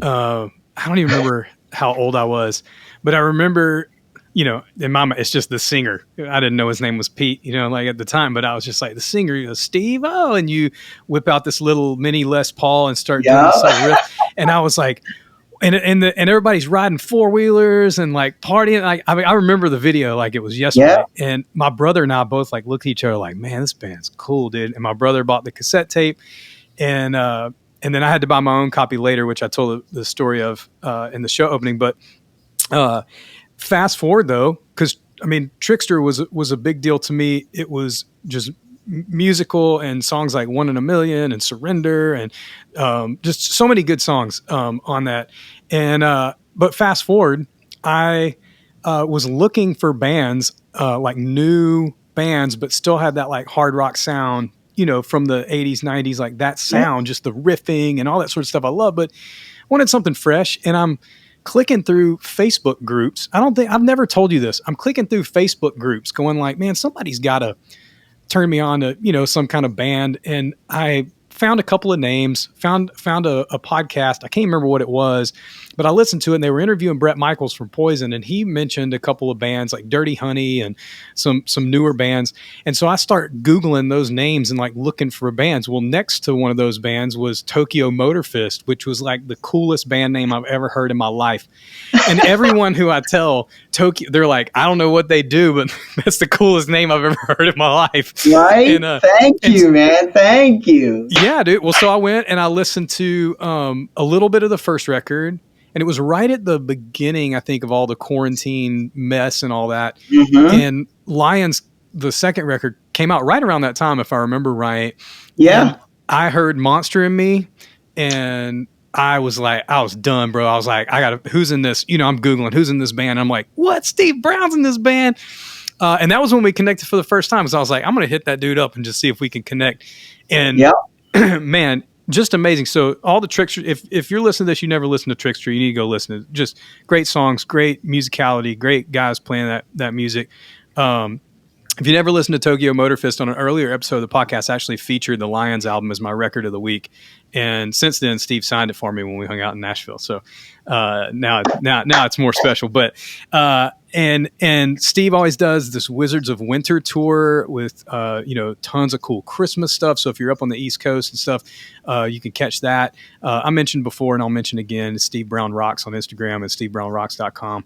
I don't even remember how old I was, but I remember, in my mind, it's just the singer. I didn't know his name was Pete, like at the time, but I was just like the singer, Steve, and you whip out this little mini Les Paul and start doing this like riff. And I was like, and everybody's riding 4-wheelers and like partying. I remember the video like it was yesterday. Yeah. And my brother and I both like looked at each other like, man, this band's cool, dude. And my brother bought the cassette tape, and then I had to buy my own copy later, which I told the story of in the show opening. But fast forward, though, because, Trixter was a big deal to me. It was just musical, and songs like One in a Million and Surrender, and just so many good songs on that. And but fast forward, I was looking for bands, like new bands, but still had that like hard rock sound, from the 80s, 90s, like that sound, just the riffing and all that sort of stuff I love, but wanted something fresh. And I'm clicking through Facebook groups. I've never told you this. I'm clicking through Facebook groups going like, man, somebody's got to turn me on to, some kind of band. And I found a couple of names, found a podcast. I can't remember what it was, but I listened to it, and they were interviewing Bret Michaels from Poison, and he mentioned a couple of bands like Dirty Honey and some newer bands. And so I start Googling those names and like looking for bands. Well, next to one of those bands was Tokyo Motor Fist, which was like the coolest band name I've ever heard in my life. And everyone who I tell Tokyo, they're like, I don't know what they do, but that's the coolest name I've ever heard in my life. Right? And, Thank you, man. Thank you. Yeah, dude. Well, so I went and I listened to a little bit of the first record, and it was right at the beginning, I think, of all the quarantine mess and all that. Mm-hmm. And Lions, the second record, came out right around that time, if I remember right. Yeah. And I heard Monster in Me, and I was done, bro. I was like, who's in this? I'm Googling who's in this band. I'm like, what? Steve Brown's in this band. And that was when we connected for the first time. So I was like, I'm going to hit that dude up and just see if we can connect. And man, just amazing. So all the Trixter, if you're listening to this, you never listen to Trixter, you need to go listen to it. Just great songs, great musicality, great guys playing that music. If you never listened to Tokyo Motor Fist, on an earlier episode of the podcast, I actually featured the Lions album as my record of the week. And since then, Steve signed it for me when we hung out in Nashville. So now it's more special. But and Steve always does this Wizards of Winter tour with tons of cool Christmas stuff. So if you're up on the East Coast and stuff, you can catch that. I mentioned before, and I'll mention again, Steve Brown Rocks on Instagram and stevebrownrocks.com.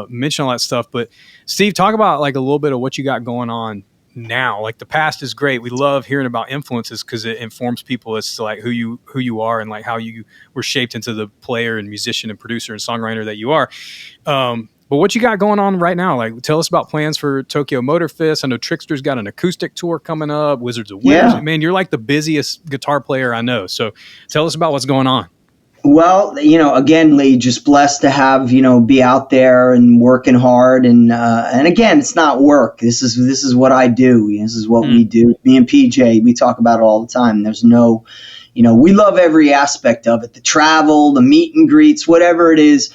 Mention all that stuff. But Steve, talk about like a little bit of what you got going on now. Like the past is great. We love hearing about influences because it informs people as to like who you are and like how you were shaped into the player and musician and producer and songwriter that you are. But what you got going on right now? Like, tell us about plans for Tokyo Motor Fist. I know Trixter's got an acoustic tour coming up. Wizards of Winter. Yeah. Man, you're like the busiest guitar player I know. So tell us about what's going on. Well, again, Lee, just blessed to have, be out there and working hard. And again, it's not work. This is what I do. This is what we do. Me and PJ, we talk about it all the time. There's no, we love every aspect of it, the travel, the meet and greets, whatever it is,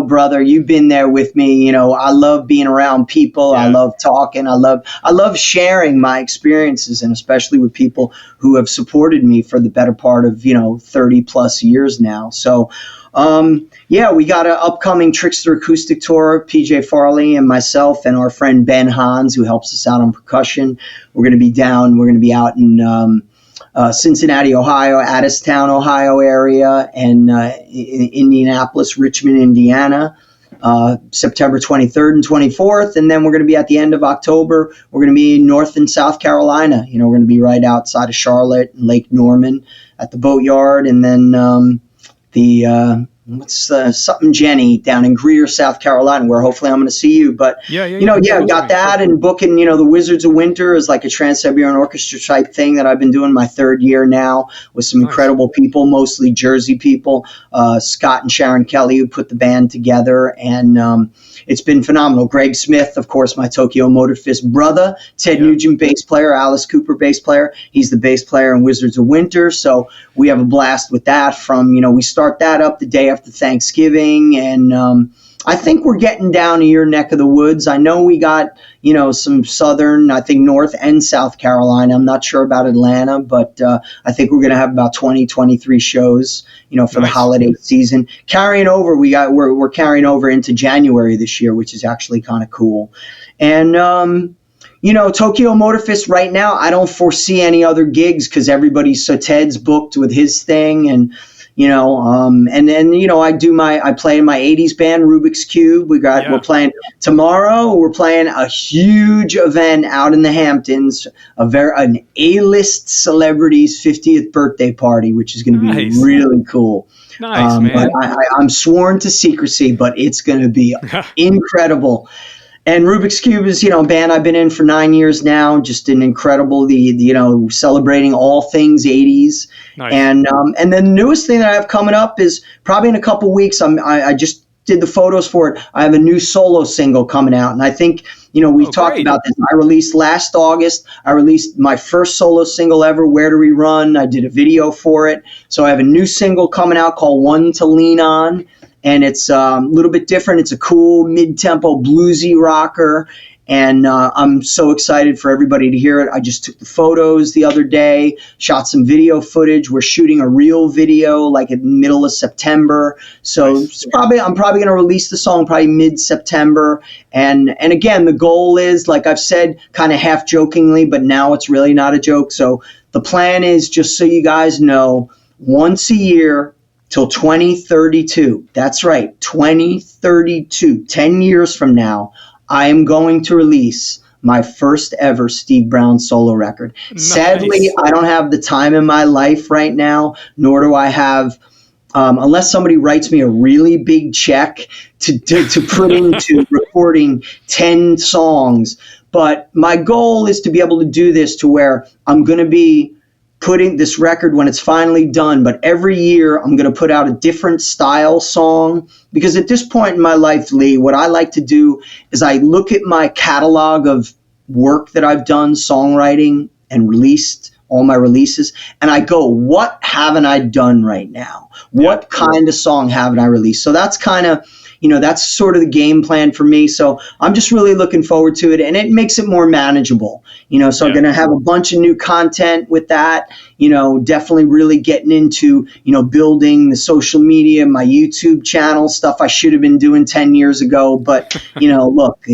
brother, you've been there with me. I love being around people. Yeah. I love talking. I love sharing my experiences, and especially with people who have supported me for the better part of, 30 plus years now. So, we got an upcoming Trixter acoustic tour, PJ Farley and myself and our friend Ben Hans, who helps us out on percussion. We're going to be out in, Cincinnati, Ohio, Addistown, Ohio area, and Indianapolis, Richmond, Indiana. September 23rd and 24th. And then we're going to be at the end of October. We're going to be in North and South Carolina. We're going to be right outside of Charlotte and Lake Norman at the Boatyard. And then something Jenny down in Greer, South Carolina, where hopefully I'm going to see you. But got that, and booking, the Wizards of Winter is like a Trans-Siberian Orchestra type thing that I've been doing my third year now with some incredible people, mostly Jersey people, Scott and Sharon Kelly, who put the band together, and it's been phenomenal. Greg Smith, of course, my Tokyo Motor Fist brother, Ted Nugent, bass player, Alice Cooper, bass player. He's the bass player in Wizards of Winter, so we have a blast with that. From we start that up the day after Thanksgiving, and I think we're getting down to your neck of the woods. I know we got some southern, I think North and South Carolina. I'm not sure about Atlanta, but I think we're going to have about 23 shows for the holiday season. Carrying over, we're carrying over into January this year, which is actually kind of cool. And Tokyo Motor Fist right now, I don't foresee any other gigs because Ted's booked with his thing, and and then I play in my 80s band Rubik's Cube. We're playing tomorrow. We're playing a huge event out in the Hamptons, an A-list celebrity's 50th birthday party, which is going to be really cool. Nice, man. But I'm sworn to secrecy, but it's going to be incredible. And Rubik's Cube is, a band I've been in for 9 years now. Just an incredible, celebrating all things 80s. Nice. And then the newest thing that I have coming up is probably in a couple weeks. I just did the photos for it. I have a new solo single coming out, and I think we've talked about this. I released last August. I released my first solo single ever, Where Do We Run? I did a video for it. So I have a new single coming out called One to Lean On. And it's a little bit different. It's a cool mid-tempo bluesy rocker, and I'm so excited for everybody to hear it. I just took the photos the other day, shot some video footage. We're shooting a real video like in the middle of September. So I'm probably going to release the song probably mid-September. And again, the goal is, like I've said, kind of half jokingly, but now it's really not a joke. So the plan is, just so you guys know, once a year till 2032. That's right, 2032. 10 years from now, I am going to release my first ever Steve Brown solo record. Nice. Sadly, I don't have the time in my life right now, nor do I have, unless somebody writes me a really big check to put into recording 10 songs. But my goal is to be able to do this to where I'm going to be putting this record when it's finally done, but every year I'm going to put out a different style song, because at this point in my life, Lee, what I like to do is I look at my catalog of work that I've done, songwriting, and released all my releases, and I go, what haven't I done right now? What kind of song haven't I released? So that's kind of, that's sort of the game plan for me. So I'm just really looking forward to it, and it makes it more manageable. So I'm going to have a bunch of new content with that, definitely really getting into, building the social media, my YouTube channel, stuff I should have been doing 10 years ago. But, look,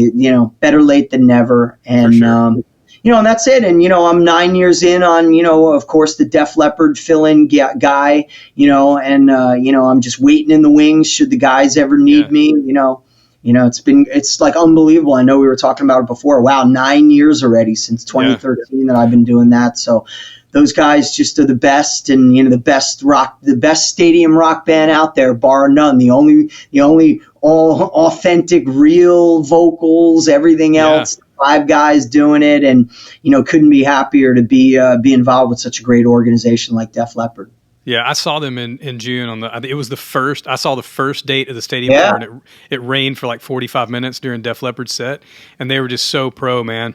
better late than never. And, and that's it. And, I'm 9 years in on, of course, the Def Leppard fill-in guy, and, I'm just waiting in the wings should the guys ever need me, it's like unbelievable. I know we were talking about it before. Wow, 9 years already since 2013 that I've been doing that. So those guys just are the best, and the best stadium rock band out there, bar none. The only all authentic, real vocals, everything else. 5 guys doing it, and couldn't be happier to be involved with such a great organization like Def Leppard. Yeah, I saw them in June it was the first. I saw the first date of the stadium tour, and it rained for like 45 minutes during Def Leppard's set, and they were just so pro, man.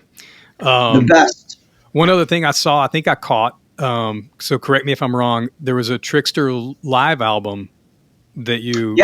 The best. One other thing I saw, I think I caught. So correct me if I'm wrong. There was a Trixter live album that you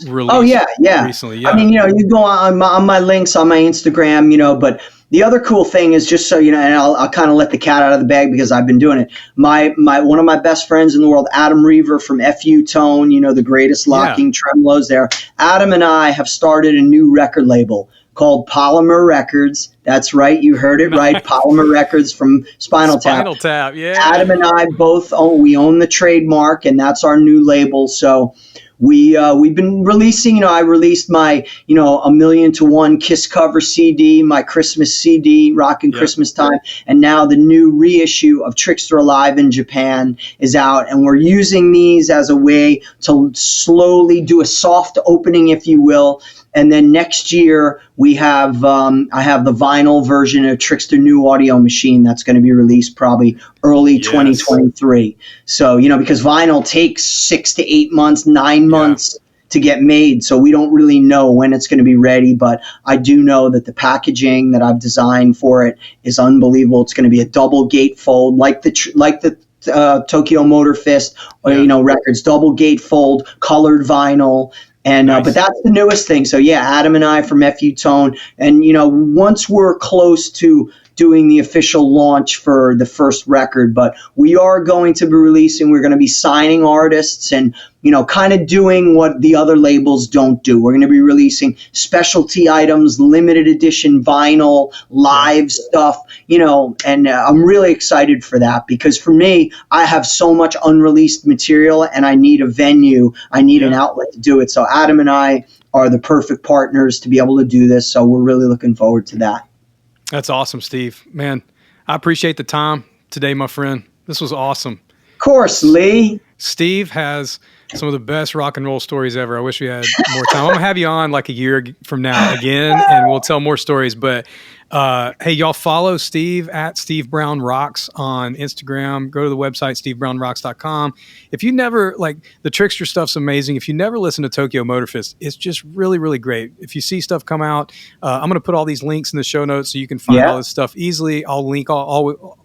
released recently. Yeah. I mean, you go on my links on my Instagram, but the other cool thing is, just so and I'll kind of let the cat out of the bag because I've been doing it. One of my best friends in the world, Adam Reaver from FU Tone, the greatest locking tremolos there. Adam and I have started a new record label called Polymer Records. That's right, you heard it right. Polymer Records from Spinal Tap. Spinal Tap, yeah. Adam and I both own the trademark, and that's our new label. So we've been releasing, I released my, A Million to One Kiss cover CD, my Christmas CD, Rockin' Christmas Time. And now the new reissue of Trixter Alive in Japan is out. And we're using these as a way to slowly do a soft opening, if you will. And then next year we have I have the vinyl version of Trixter New Audio Machine that's going to be released probably early 2023. So, because vinyl takes 6 to 8 months, 9 months to get made. So we don't really know when it's going to be ready, but I do know that the packaging that I've designed for it is unbelievable. It's going to be a double gatefold like the Tokyo Motor Fist, records, double gatefold, colored vinyl. And nice. But that's the newest thing. So Adam and I from FU Tone, and once we're close to doing the official launch for the first record, but we are going to be releasing. We're going to be signing artists and kind of doing what the other labels don't do. We're going to be releasing specialty items, limited edition vinyl, live stuff. And I'm really excited for that because for me, I have so much unreleased material, and I need a venue. I need an outlet to do it. So Adam and I are the perfect partners to be able to do this. So we're really looking forward to that. That's awesome, Steve. Man, I appreciate the time today, my friend. This was awesome. Of course, Lee. Steve has some of the best rock and roll stories ever. I wish we had more time. I'm going to have you on like a year from now again, and we'll tell more stories. But hey, y'all follow Steve at Steve Brown Rocks on Instagram. Go to the website, stevebrownrocks.com. If you never, the Trixter stuff's amazing. If you never listen to Tokyo Motor Fist, it's just really, really great. If you see stuff come out, I'm going to put all these links in the show notes so you can find all this stuff easily. I'll link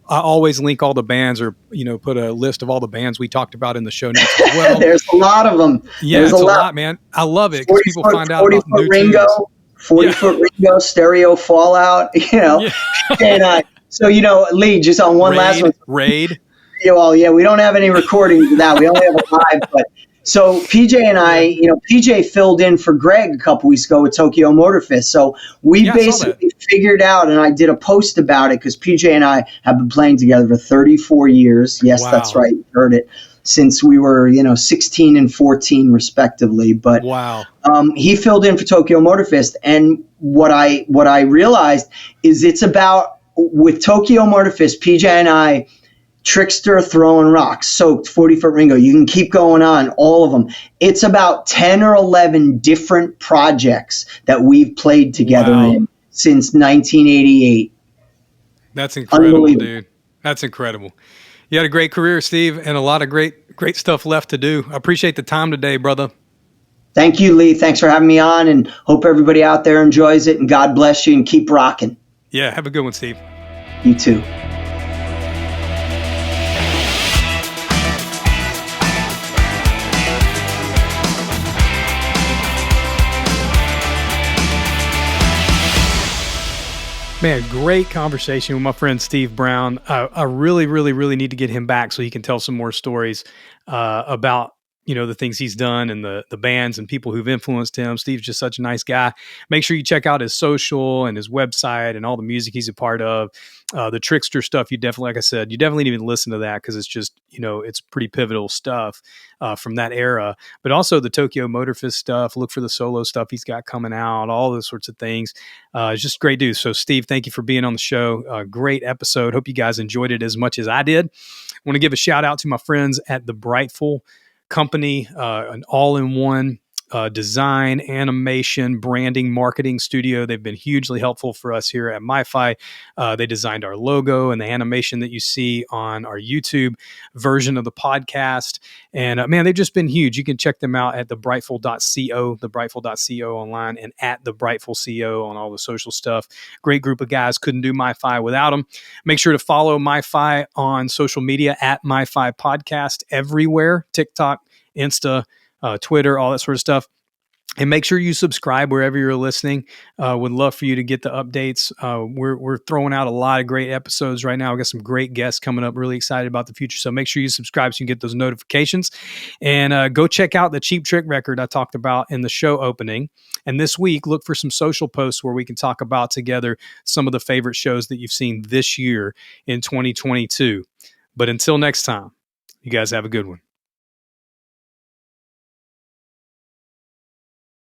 I always link all the bands or, put a list of all the bands we talked about in the show notes as well. There's a lot of them. Yeah, it's a lot, man. I love it because people find out about new Ringo. tunes. 40-foot Ringo, stereo Fallout, And so, Lee, just on one last one. Raid. We don't have any recordings of that. We only have a live. But so PJ and I, PJ filled in for Greg a couple weeks ago with Tokyo Motor Fist. So we basically figured out, and I did a post about it because PJ and I have been playing together for 34 years. Yes, That's right. You heard it. Since we were, 16 and 14 respectively. But he filled in for Tokyo Motor Fist. And what I realized is it's about, with Tokyo Motor Fist, PJ and I, Trixter, Throwing Rocks, Soaked, 40-Foot Ringo, you can keep going on, all of them. It's about 10 or 11 different projects that we've played together in since 1988. That's incredible, dude. That's incredible. You had a great career, Steve, and a lot of great stuff left to do. I appreciate the time today, brother. Thank you, Lee. Thanks for having me on, and hope everybody out there enjoys it, and God bless you, and keep rocking. Yeah, have a good one, Steve. You too. Man, great conversation with my friend Steve Brown. I really, really, really need to get him back so he can tell some more stories about the things he's done and the bands and people who've influenced him. Steve's just such a nice guy. Make sure you check out his social and his website and all the music he's a part of. The Trixter stuff, like I said, you definitely need to listen to that because it's just, it's pretty pivotal stuff from that era. But also the Tokyo Motor Fist stuff. Look for the solo stuff he's got coming out, all those sorts of things. It's just great dude. So Steve, thank you for being on the show. Great episode. Hope you guys enjoyed it as much as I did. I want to give a shout out to my friends at the Brightful Company, an all-in-one design, animation, branding, marketing studio. They've been hugely helpful for us here at MyFi. They designed our logo and the animation that you see on our YouTube version of the podcast. And man, they've just been huge. You can check them out at thebrightful.co online, and at thebrightfulco on all the social stuff. Great group of guys. Couldn't do MyFi without them. Make sure to follow MyFi on social media at MyFi Podcast everywhere. TikTok, Insta, Twitter, all that sort of stuff. And make sure you subscribe wherever you're listening. Would love for you to get the updates. We're throwing out a lot of great episodes right now. We've got some great guests coming up. Really excited about the future. So make sure you subscribe so you can get those notifications. And go check out the Cheap Trick record I talked about in the show opening. And this week, look for some social posts where we can talk about together some of the favorite shows that you've seen this year in 2022. But until next time, you guys have a good one.